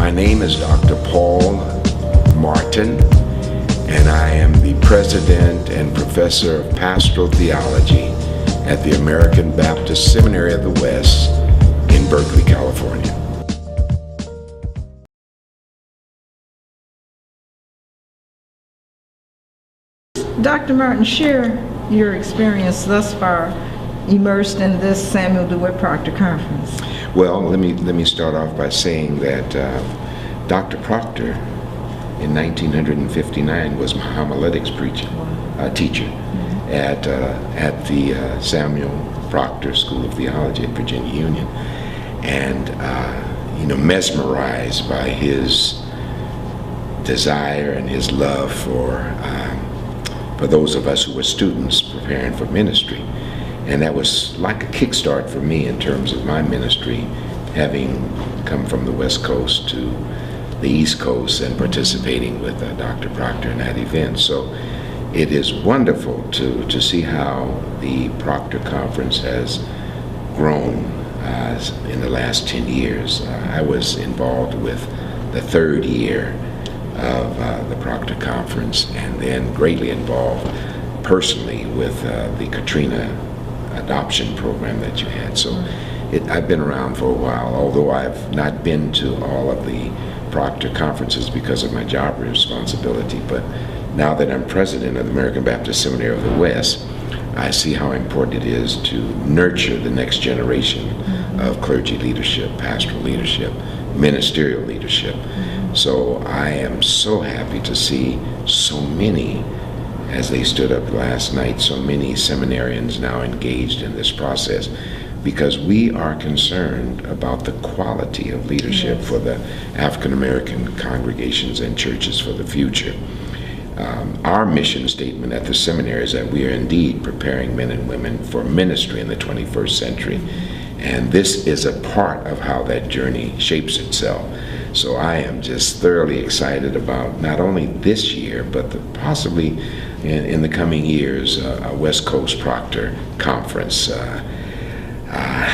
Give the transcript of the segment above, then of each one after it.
My name is Dr. Paul Martin, and I am the President and Professor of Pastoral Theology at the American Baptist Seminary of the West in Berkeley, California. Dr. Martin, share your experience thus far immersed in this Samuel DeWitt Proctor Conference. Well, let me start off by saying that Dr. Proctor in 1959 was my homiletics teacher at the Samuel Proctor School of Theology at Virginia Union, and mesmerized by his desire and his love for those of us who were students preparing for ministry. And that was like a kickstart for me in terms of my ministry, having come from the West Coast to the East Coast and participating with Dr. Proctor in that event. So it is wonderful to see how the Proctor Conference has grown in the last 10 years. I was involved with the third year of the Proctor Conference, and then greatly involved personally with the Katrina adoption program that you had. So I've been around for a while, although I've not been to all of the Proctor conferences because of my job responsibility. But now that I'm president of the American Baptist Seminary of the West, I see how important it is to nurture the next generation of clergy leadership, pastoral leadership, ministerial leadership. So I am so happy to see so many, as they stood up last night, so many seminarians now engaged in this process, because we are concerned about the quality of leadership for the African American congregations and churches for the future. Our mission statement at the seminary is that we are indeed preparing men and women for ministry in the 21st century. And this is a part of how that journey shapes itself. So I am just thoroughly excited about not only this year, but possibly in the coming years, a West Coast Proctor Conference.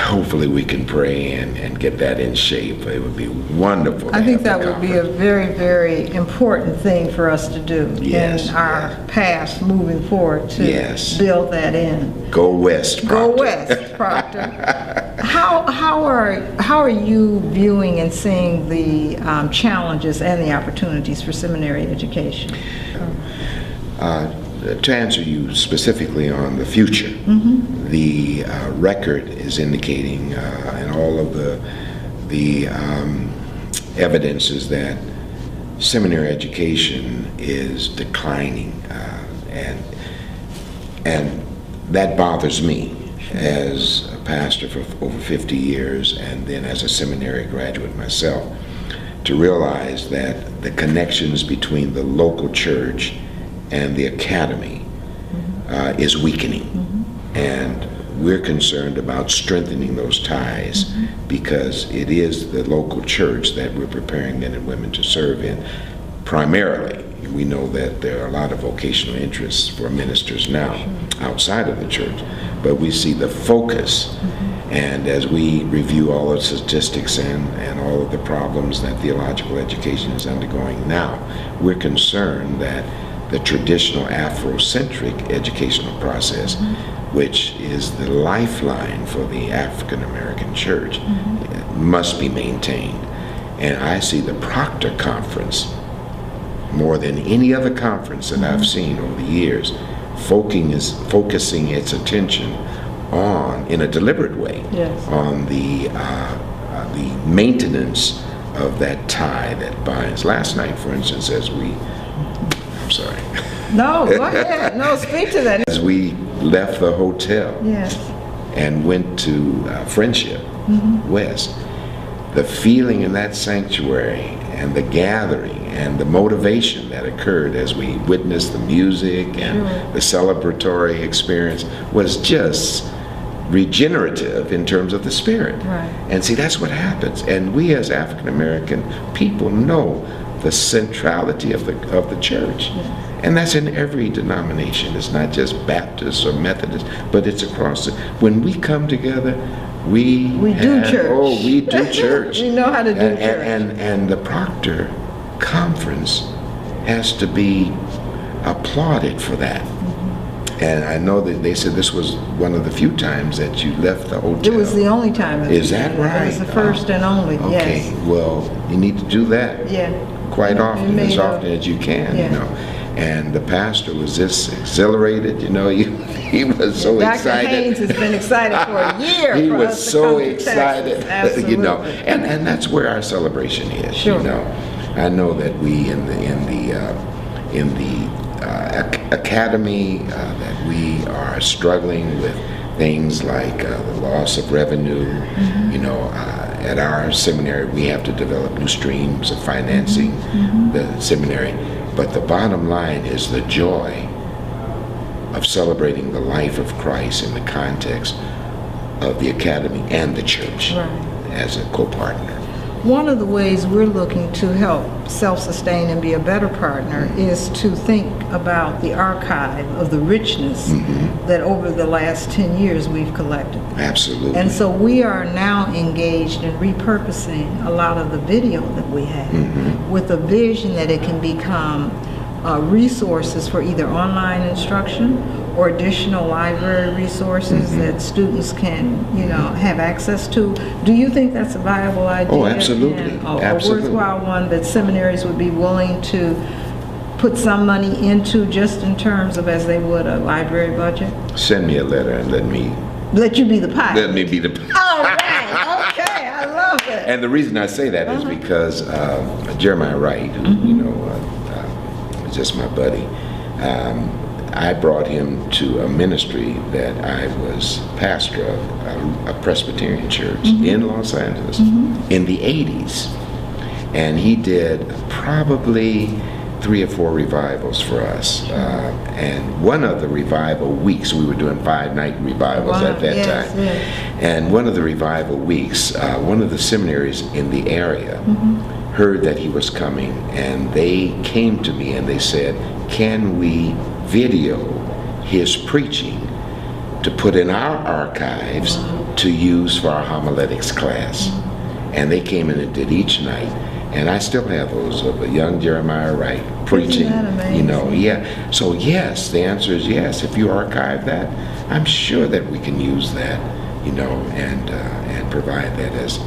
Hopefully we can pray and get that in shape. It would be wonderful. I think that would be a very, very important thing for us to do in our path moving forward, to build that in. Go West, Proctor. Go West, Proctor. How are you viewing and seeing the challenges and the opportunities for seminary education? To answer you specifically on the future, the record is indicating, and all of the evidence is that seminary education is declining, and that bothers me as a pastor for over 50 years, and then as a seminary graduate myself, to realize that the connections between the local church and the academy is weakening. And we're concerned about strengthening those ties, because it is the local church that we're preparing men and women to serve in. Primarily, we know that there are a lot of vocational interests for ministers now outside of the church, but we see the focus. And as we review all the statistics and all of the problems that theological education is undergoing now, we're concerned that the traditional Afrocentric educational process, which is the lifeline for the African American church, must be maintained. And I see the Proctor Conference, more than any other conference that I've seen over the years, focusing its attention on, in a deliberate way, on the maintenance of that tie that binds. Last night, for instance, I'm sorry. No, go ahead. No, speak to that. As we left the hotel and went to Friendship West, the feeling in that sanctuary and the gathering and the motivation that occurred as we witnessed the music and the celebratory experience was just regenerative in terms of the spirit. And see, that's what happens. And we as African American people know the centrality of the church. And that's in every denomination. It's not just Baptist or Methodist, but it's across the. When we come together, We do church. Oh, we do church. We know how to do church. And the Proctor conference has to be applauded for that. And I know that they said this was one of the few times that you left the hotel. It was the only time. Is that right? It was the first and only, okay. yes. Well, you need to do that. Yeah. Quite often, as often as you can, yeah. you know. And the pastor was just exhilarated, you know. He was so excited. Dr. Haynes has been excited for a year. He for was us to so come to excited, Texas. you know. And that's where our celebration is, sure. you know. I know that we in the academy that we are struggling with things like the loss of revenue. Mm-hmm. You know, at our seminary we have to develop new streams of financing the seminary. But the bottom line is the joy of celebrating the life of Christ in the context of the academy and the church as a co-partner. One of the ways we're looking to help self-sustain and be a better partner is to think about the archive of the richness that over the last 10 years we've collected. Absolutely. And so we are now engaged in repurposing a lot of the video that we have with a vision that it can become resources for either online instruction or additional library resources that students can, you know, have access to. Do you think that's a viable idea? Oh, absolutely. And absolutely. a worthwhile one that seminaries would be willing to put some money into, just in terms of as they would a library budget? Send me a letter and let you be the pilot. Let me be the pilot. All right. Okay. I love it. And the reason I say that is because Jeremiah Wright, who, you know, is just my buddy, I brought him to a ministry that I was pastor of, a Presbyterian church in Los Angeles in the 80s. And he did probably 3 or 4 revivals for us. And one of the revival weeks, we were doing 5-night revivals at that time. Yes. And one of the revival weeks, one of the seminaries in the area heard that he was coming, and they came to me and they said, can we video his preaching to put in our archives to use for our homiletics class? And they came in and did each night. And I still have those of a young Jeremiah Wright preaching, you know. Yeah. So yes, the answer is yes. If you archive that, I'm sure that we can use that, you know, and provide that as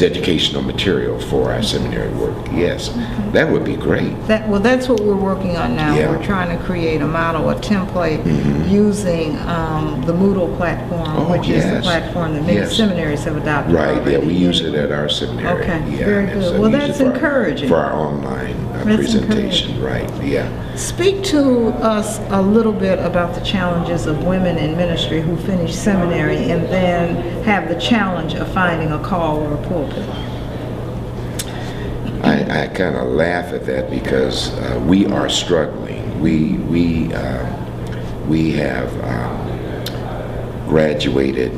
educational material for our seminary work. Yes, that would be great. That's what we're working on now. Yeah. We're trying to create a model, a template, using the Moodle platform, which is the platform that many seminaries have adopted. Right, yeah, we use it at our seminary. Okay, yeah, very good. So well, that's encouraging. For our online presentation, right, yeah. Speak to us a little bit about the challenges of women in ministry who finish seminary and then have the challenge of finding a call or a pulpit. I kind of laugh at that because we are struggling. We have graduated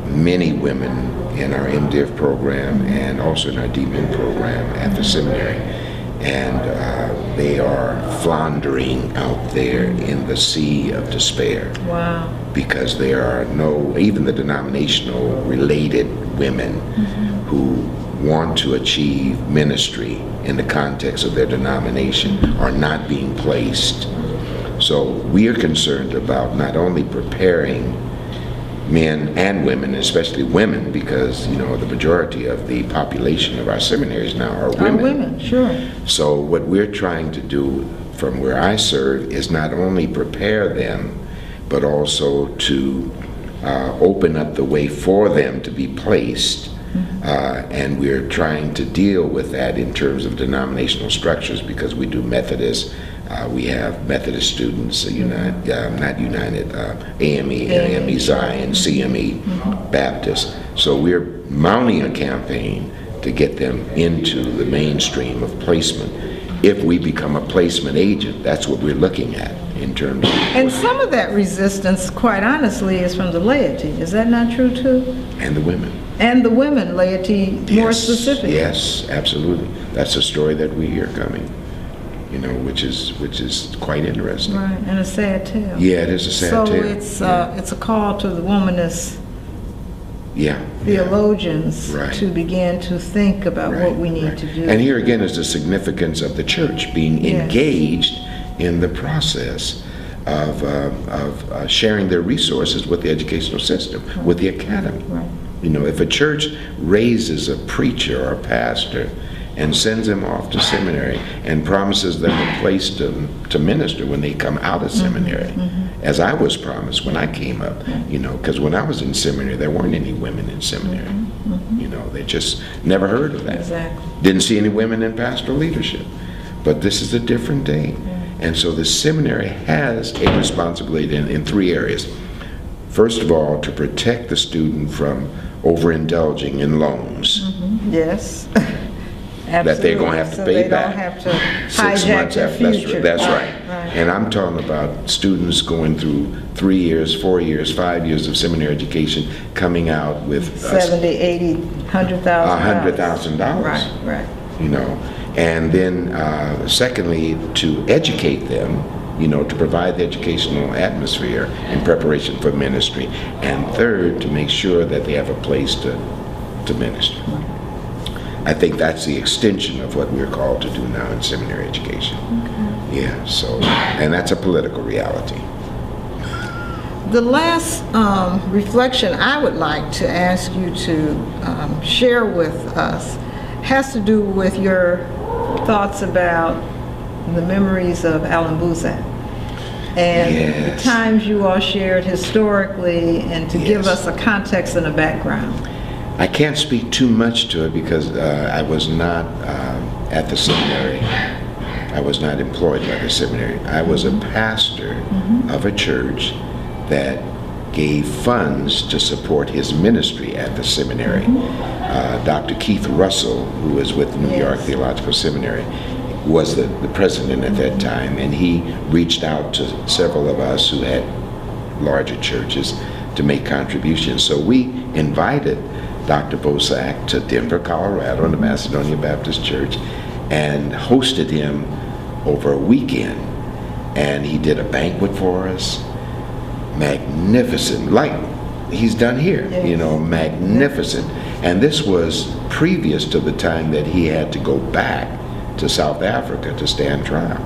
many women in our MDiv program and also in our DMin program at the seminary. And they are floundering out there in the sea of despair. Wow. Because there are no, even the denominational related women who want to achieve ministry in the context of their denomination are not being placed. So we are concerned about not only preparing men and women, especially women, because, you know, the majority of the population of our seminaries now are women. Are women, sure. So what we're trying to do from where I serve is not only prepare them, but also to open up the way for them to be placed. And we're trying to deal with that in terms of denominational structures, because we do Methodist. We have Methodist students, not United, AME Zion, CME, Baptist. So we're mounting a campaign to get them into the mainstream of placement. If we become a placement agent, that's what we're looking at in terms of... And some of that resistance, quite honestly, is from the laity. Is that not true too? And the women. And the women, laity, more specifically. Yes, absolutely. That's a story that we hear coming, you know, which is quite interesting. Right, and a sad tale. Yeah, it is a sad tale. So it's a call to the womanist theologians Right. to begin to think about Right, what we need right. to do. And here again is the significance of the church being Yes. engaged in the process of sharing their resources with the educational system, with the academy. Right. You know, if a church raises a preacher or a pastor and sends them off to seminary and promises them a place to minister when they come out of seminary, as I was promised when I came up, you know, because when I was in seminary, there weren't any women in seminary. You know, they just never heard of that. Exactly. Didn't see any women in pastoral leadership. But this is a different day. And so the seminary has a responsibility in three areas. First of all, to protect the student from overindulging in loans Yes. that they're going to have to So pay they back don't have to 6 hijack months their after. future. That's right. Right. And I'm talking about students going through 3 years, 4 years, 5 years of seminary education, coming out with $70,000, $80,000, $100,000. $100,000. Right, right. You know, and then secondly, to educate them, you know, to provide the educational atmosphere in preparation for ministry, and third, to make sure that they have a place to minister. I think that's the extension of what we're called to do now in seminary education. Okay. Yeah, so, and that's a political reality. The last reflection I would like to ask you to share with us has to do with your thoughts about the memories of Allen Bozak and Yes. the times you all shared historically, and to give Yes. us a context and a background. I can't speak too much to it because I was not at the seminary. I was not employed by the seminary. I was a pastor of a church that gave funds to support his ministry at the seminary. Dr. Keith Russell, who was with New York Theological Seminary, was the president at that time, and he reached out to several of us who had larger churches to make contributions. So we invited Dr. Bozak to Denver, Colorado, in the Macedonia Baptist Church, and hosted him over a weekend. And he did a banquet for us, magnificent, like he's done here, you know, magnificent. And this was previous to the time that he had to go back to South Africa to stand trial,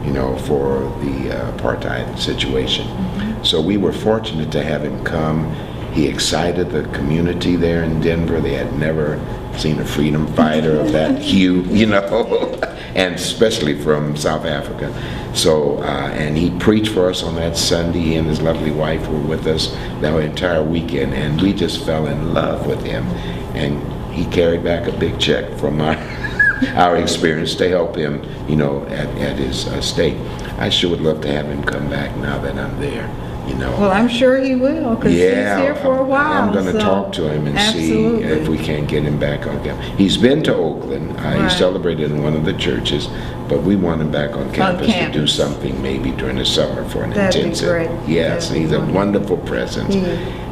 you know, for the apartheid situation. So we were fortunate to have him come. He excited the community there in Denver. They had never seen a freedom fighter of that hue, you know, and especially from South Africa. So, and he preached for us on that Sunday. He and his lovely wife were with us that entire weekend, and we just fell in love with him. And he carried back a big check from our experience to help him, you know, at his stake. I sure would love to have him come back now that I'm there, you know. Well, I'm sure he will, because he's here for a while. I'm going to talk to him and see if we can't get him back on campus. He's been to Oakland. He celebrated in one of the churches, but we want him back on campus to do something maybe during the summer for an intensive. That'd be great. Yes, he's a wonderful presence.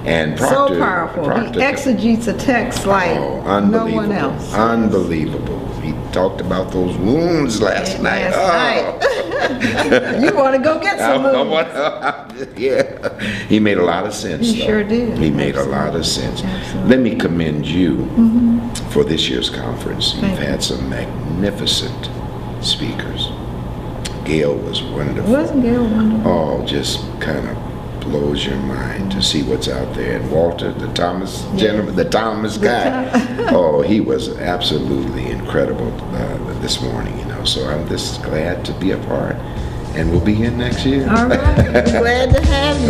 And Proctor, so powerful. Proctor, he exegetes a text like no one else. Unbelievable. He talked about those wounds last night. You want to go get some wounds. Yeah. He made a lot of sense. He sure did. He made a lot of sense. Absolutely. Let me commend you for this year's conference. You've had some magnificent speakers. Gail was wonderful. Wasn't Gail wonderful? Oh, just kind of blows your mind to see what's out there. And Walter, the Thomas gentleman, the Thomas guy, oh, he was absolutely incredible this morning, you know. So I'm just glad to be a part, and we'll be in next year. All right, glad to have you.